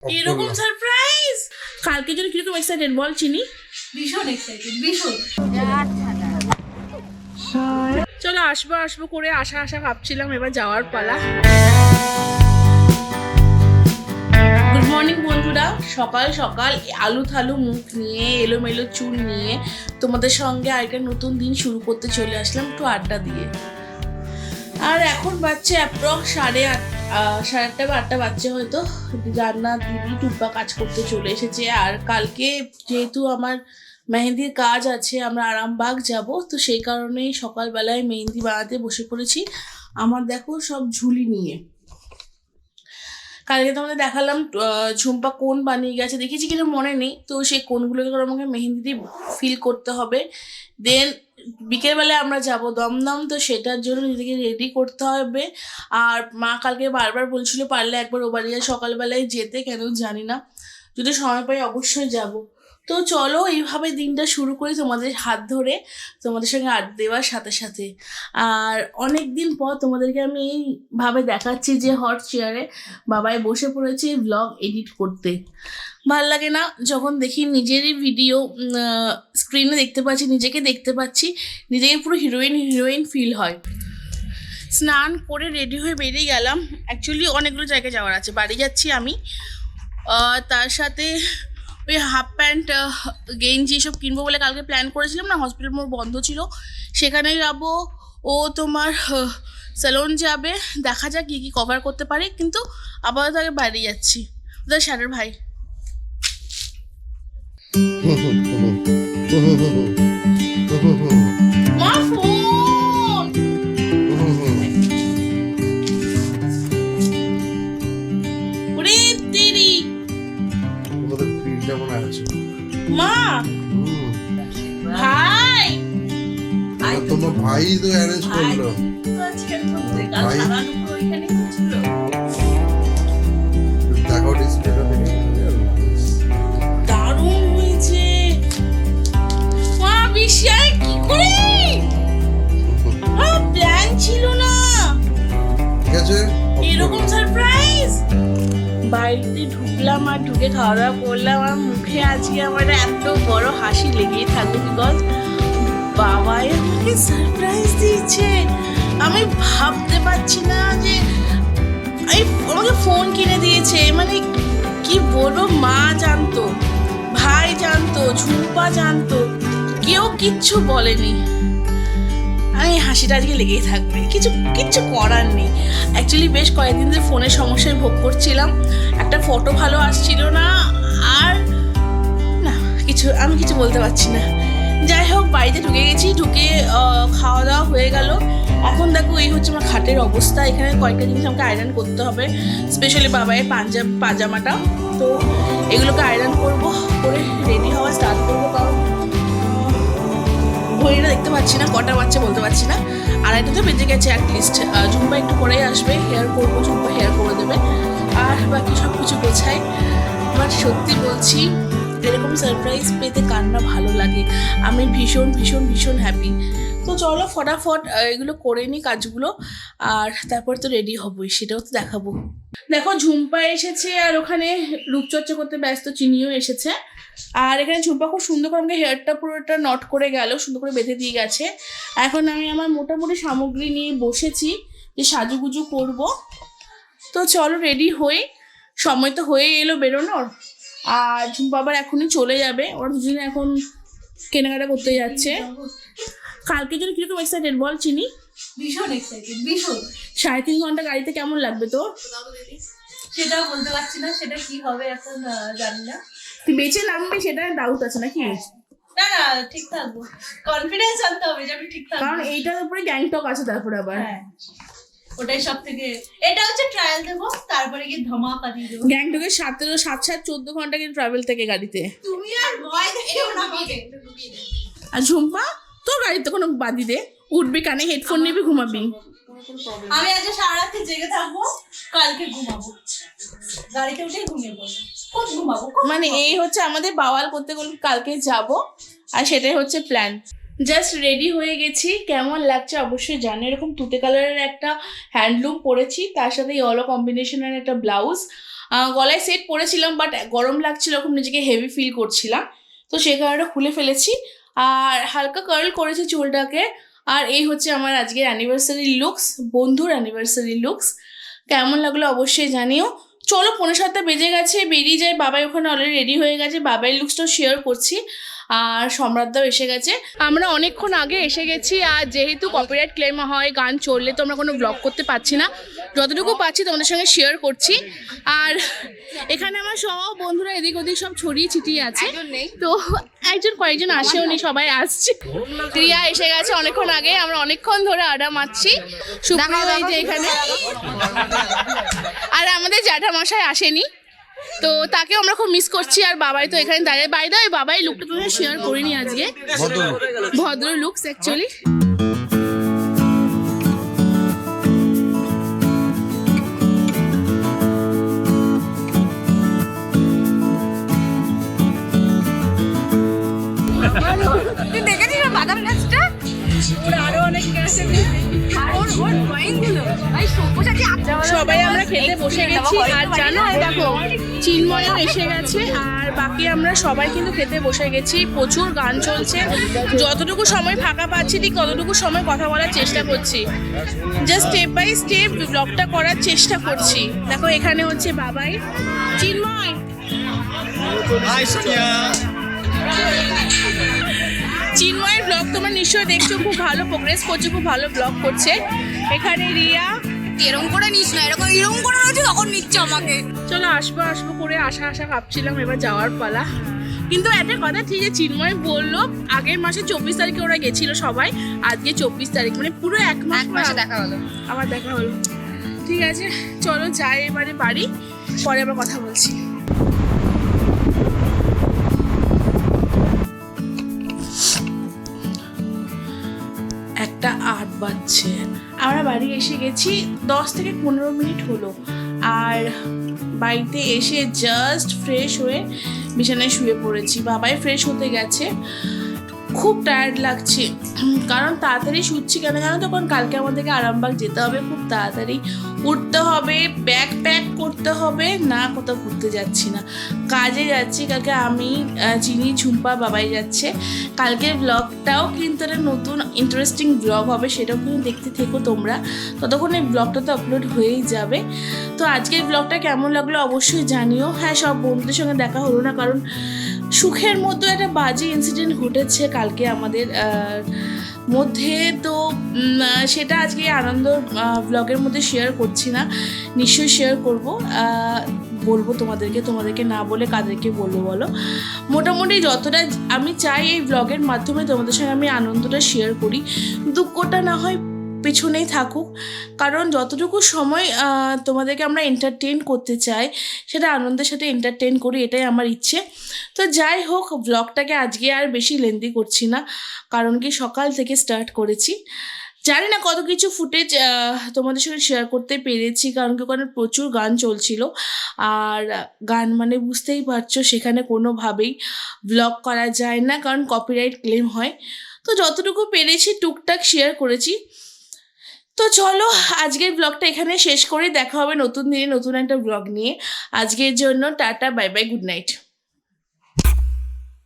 এরকম সারপ্রাইজ কালকে জন্য কিরকম এক্সাইটেড বল চিনি? ভীষণ এক্সাইটেড, ভীষণ। চলো আসবো আসবো করে আশা ভাবছিলাম, এবার যাওয়ার পালা। গুড মর্নিং বন্ধুরা, সকাল সকাল আলু থালু মুখ নিয়ে এলোমেলো চুল নিয়ে তোমাদের সঙ্গে আরেকটা নতুন দিন শুরু করতে চলে আসলাম একটু আড্ডা দিয়ে। আর এখন বাচ্চা অ্যাপ্রক্স 8:30 বা 8টা বাচ্চা হয়তো। রান্না দিদি টুব্বা কাজ করতে চলে এসেছে। আর কালকে যেহেতু আমার মেহেন্দির কাজ আছে, আমরা আরামবাগ যাব, তো সেই কারণেই সকালবেলায় মেহেন্দি বানাতে বসে পড়েছি। আমার দেখো সব ঝুলি নিয়ে। কালকে তোমাদের দেখালাম ঝুম্পা কোন বানিয়ে গেছে, দেখেছি কিনা মনে নেই। তো সেই কোনগুলোকে আমাকে মেহেন্দি দিয়ে ফিল করতে হবে। দেন বিকেলবেলায় আমরা যাব দমদম, তো সেটার জন্য নিজেকে রেডি করতে হবে। আর মা কালকে বারবার বলছিল পারলে একবার ও বাড়ি সকালবেলায় যেতে, কেন জানি না, যদি সময় পাই অবশ্যই যাব। তো চলো এইভাবে দিনটা শুরু করি তোমাদের হাত ধরে, তোমাদের সঙ্গে আড্ডা দেওয়ার সাথে সাথে। আর অনেক দিন পর তোমাদেরকে আমি এইভাবে দেখাচ্ছি যে হট চেয়ারে বাবাই বসে পড়েছে ব্লগ এডিট করতে। ভাল লাগে না যখন দেখি নিজেরই ভিডিও স্ক্রিনে দেখতে পাচ্ছি, নিজেকে দেখতে পাচ্ছি, নিজেকে পুরো হিরোইন ফিল হয়। স্নান করে রেডি হয়ে বেরিয়ে গেলাম। অ্যাকচুয়ালি অনেকগুলো জায়গায় যাওয়ার আছে, বাড়ি যাচ্ছি আমি, তার সাথে ওই হাফ প্যান্ট গেঞ্জি এসব কিনবো বলে কালকে প্ল্যান করেছিলাম না, হসপিটাল মোড় বন্ধ ছিল, সেখানেই যাবো। ও তোমার স্যালন যাবে, দেখা যাক কী কী কভার করতে পারি, কিন্তু আপাতত আগে বাড়ি যাচ্ছি। ওদের স্যারের ভাই মা ফোন ওরে তেরি মা ভাই তোমার ভাই তো অ্যারেঞ্জ করলো। ভাই দেখো ডিসপ্লেটা দেখে দারুণ হয়েছে মা, বিশ্বাস কি করে প্ল্যান ছিল না, ঠিক আছে এরকম সারপ্রাইজ। বাড়িতে ঢুকলাম আর ঢুকে খাওয়া দাওয়া করলাম, আর মুখে আজকে আমার এত বড় হাসি লেগেই থাকবে, বিকজ বাবাই আমাকে সারপ্রাইজ দিয়েছে। আমি ভাবতে পারছি না যে আমাকে ফোন কিনে দিয়েছে, মানে কি বলবো, মা জানতো, ভাই জানতো, ঝুম্পা জানতো, কেউ কিচ্ছু বলেনি। আমি হাসিটা আজকে লেগেই থাকবে, কিচ্ছু করার নেই। অ্যাকচুয়ালি বেশ কয়েকদিন ধরে ফোনের সমস্যায় ভোগ করছিলাম, একটা ফটো ভালো আসছিল না, আর না আমি কিছু বলতে পারছি না। যাই হোক বাড়িতে ঢুকে গেছি, ঢুকে খাওয়া দাওয়া হয়ে গেল। এখন দেখো এই হচ্ছে আমার খাটের অবস্থা, এখানে কয়েকটা জিনিস আমাকে আয়রন করতে হবে, স্পেশালি বাবাইয়ের পাজামাটা, তো এগুলোকে আয়রন করবো, করে রেডি হওয়া স্টার্ট করবো। কারণ ঘড়িটা দেখতে পাচ্ছি না, কটা বাচ্চা বলতে পারছি না, 2:30 তো বেজে গেছে অ্যাটলিস্ট। ঝুম্পা একটু পরেই আসবে, হেয়ার করবো, ঝুম্পা হেয়ার করে দেবে, আর বাকি সব কিছু গোছাই। বাট সত্যি বলছি এরকম সারপ্রাইজ পেতে কার না ভালো লাগে, আমি ভীষণ হ্যাপি। তো চলো ফটাফট এগুলো করে নিই কাজগুলো, আর তারপর তো রেডি হবই, সেটাও তো দেখাবো। দেখো ঝুম্পা এসেছে, আর ওখানে রূপচর্চা করতে ব্যস্ত চিনিও এসেছে। আর এখানে ঝুম্পা খুব সুন্দর করে আমাকে হেয়ারটা পুরোটা নট করে গেল, সুন্দর করে বেঁধে দিয়ে গেছে। এখন আমি আমার মোটামুটি সামগ্রী নিয়ে বসেছি যে সাজুগুজু করব। তো চলো রেডি হই, সময় তো হয়ে এলো বেরোনোর। আর ঝুম্পা আবার এখনই চলে যাবে, ওরা দুজনে এখন কেনাকাটা করতে যাচ্ছে। কালকে জন্য কিরকম এক্সাইটেড বল চিনি? ভীষণ এক্সাইটেড, ভীষণ। 3.5 ঘন্টা গাড়িতে কেমন লাগবে তোর? সেটাও বলতে পারছি না, সেটা কি হবে এখন জানি না। তুই বেঁচে নামবি সেটা ডাউট আছে নাকি? না ঠিক থাকবো, কনফিডেন্স আনতে হবে যে আমি ঠিক থাকবো। কারণ এইটার উপরে গ্যাংটক আছে, তারপরে আবার ওটাই সব থেকে, এটা হচ্ছে ট্রায়াল দেবো, তারপরে গিয়ে ধামাকা দিয়ে দেবো। গ্যাংটকের 14 ঘন্টা কিন্তু ট্রাভেল থেকে গাড়িতে। তুমি আর ভয় দেখো না। আর ঝুম্পা তোর গাড়িতে কোনো বাদি দে, উঠবি, কানে হেডফোন নিবি, ঘুমাবি। আমি আজ সারা রাত জেগে থাকবো, কালকে ঘুমাবো, গাড়িতে উঠে ঘুমিয়ে পড়বো, খুব ঘুমাবো। মানে এই হচ্ছে আমাদের বাওয়াল করতে কালকে যাব, আর সেটাই হচ্ছে প্ল্যান। জাস্ট রেডি হয়ে গেছি, কেমন লাগছে অবশ্যই জানি। এরকম তুতে কালারের একটা হ্যান্ডলুম পরেছি, তার সাথে ইয়েলো কম্বিনেশনের একটা ব্লাউজ, গলায় সেট পরেছিলাম, বাট গরম লাগছিল, এরকম নিজেকে হেভি ফিল করছিলাম, তো সেই কারণে খুলে ফেলেছি। আর হালকা কার্ল করেছি চুলটাকে। আর এই হচ্ছে আমার আজকের অ্যানিভার্সারি লুকস, বন্ধুর অ্যানিভার্সারি লুকস। কেমন লাগলো অবশ্যই জানিও। চলো 6:45 বেজে গেছে, বেরিয়ে যায়। বাবাই ওখানে অলরেডি রেডি হয়ে গেছে, বাবাই লুকসটাও শেয়ার করছি। আর সম্রাটদাও এসে গেছে, আমরা অনেকক্ষণ আগে এসে গেছি। আর যেহেতু কপিরাইট ক্লেম হয়, গান চললে তো আমরা কোনো ব্লগ করতে পারছি না, যতটুকু পাচ্ছি তোমাদের সঙ্গে শেয়ার করছি। আর এখানে আমার সব বন্ধুরা এদিক ওদিক সব ছড়িয়ে ছিটিয়ে আছে, তো কয়েকজন আসেও নি, সবাই আসছে। রিয়া এসে গেছে অনেকক্ষণ আগে, আমরা অনেকক্ষণ ধরে আড্ডা মারছি। সুপ্রিয় এই যে এখানে, আর আমাদের জ্যাঠামশাই আসেনি, তো তাকেও আমরা খুব মিস করছি। আর বাবাই তো এখানে দাঁড়িয়ে, বাইরে বাবাই লুকটা তোমার শেয়ার করিনি আজকে, ভদ্র লুকস অ্যাকচুয়ালি। তুই দেখেছিস বাদাম গাছটা? আরো অনেক গাছ সবাই আমরা খেতে বসে গেছি। আর জানো দেখো চিন্ময়ও এসে গেছে, আর বাকি আমরা সবাই কিন্তু খেতে বসে গেছি। প্রচুর গান চলছে, যতটুকু সময় ফাঁকা পাচ্ছি ঠিক ততটুকু সময় কথা বলার চেষ্টা করছি, জাস্ট স্টেপ বাই স্টেপ ব্লগটা করার চেষ্টা করছি। দেখো এখানে হচ্ছে বাবাই, চিন্ময়, চিন্ময়ের ব্লগ তোমরা নিশ্চয়ই দেখছো, খুব ভালো প্রোগ্রেস করছে, খুব ভালো ব্লগ করছে। এখানে রিয়া, এরকম করে নিস না, এরকম করে রয়েছে তখন নিচ্ছে আমাকে। চলো আসবো করে আশা ভাবছিলাম, এবার যাওয়ার পালা। কিন্তু একটা কথা ঠিক আছে, চিন্ময় বললো আগের মাসে 24 তারিখে ওরা গেছিল সবাই, আজকে 24 তারিখ, মানে পুরো এক মাসে দেখা হলো, আমার দেখা হলো। ঠিক আছে চলো যাই এবারে বাড়ি, পরে আবার কথা বলছি। একটা 8 বাজছে, আমরা বাড়ি এসে গেছি, 10 থেকে 15 মিনিট হলো। আর বাড়িতে এসে জাস্ট ফ্রেশ হয়ে বিছানায় শুয়ে পড়েছি। বাবাই ফ্রেশ হতে গেছে, খুব টায়ার্ড লাগছে, কারণ তাড়াতাড়ি শুচ্ছি কেন জানো, তখন কালকে আমাদেরকে আরামবাগ যেতে হবে, খুব তাড়াতাড়ি উঠতে হবে, ব্যাগ প্যাক করতে হবে। না কোথাও ঘুরতে যাচ্ছি না, কাজে যাচ্ছি। কালকে আমি, চিনি, ঝুম্পা, বাবাই যাচ্ছে। কালকের ব্লগটাও কিন্তু একটা নতুন ইন্টারেস্টিং ব্লগ হবে, সেটাও কিন্তু দেখতে থেকো তোমরা, ততক্ষণ এই ব্লগটা তো আপলোড হয়েই যাবে। তো আজকের ব্লগটা কেমন লাগলো অবশ্যই জানিও। হ্যাঁ, সব বন্ধুদের সঙ্গে দেখা হলো না, কারণ সুখের মধ্যে একটা বাজে ইনসিডেন্ট ঘটেছে কালকে আমাদের মধ্যে, তো সেটা আজকে আনন্দ ব্লগের মধ্যে শেয়ার করছি না, নিশ্চয়ই শেয়ার বলবো তোমাদেরকে না বলে কাদেরকে বলবো বলো। মোটামুটি যতটা আমি চাই এই ব্লগের মাধ্যমে তোমাদের সঙ্গে আমি আনন্দটা শেয়ার করি, দুঃখটা না হয় পেছনেই থাকুক, কারণ যতটুকু সময় তোমাদেরকে আমরা এন্টারটেন করতে চাই, সেটা আনন্দের সাথে এন্টারটেন করি, এটাই আমার ইচ্ছে। তো যাই হোক, ব্লগটাকে আজকে আর বেশি লেন্দি করছি না, কারণ কি সকাল থেকে স্টার্ট করেছি। জানি না কত কিছু ফুটেজ তোমাদের সঙ্গে শেয়ার করতে পেরেছি, কারণ কি ওখানে প্রচুর গান চলছিল। আর গান মানে বুঝতেই পারছো, সেখানে কোনোভাবেই ব্লগ করা যায় না, কারণ কপিরাইট ক্লেম হয়। তো যতটুকু পেরেছি টুকটাক শেয়ার করেছি। তো চলো আজকের ব্লগটা এখানে শেষ করে দেখা হবে নতুন দিনে নতুন একটা ব্লগ নিয়ে। আজকের জন্য tata, bye bye, good night.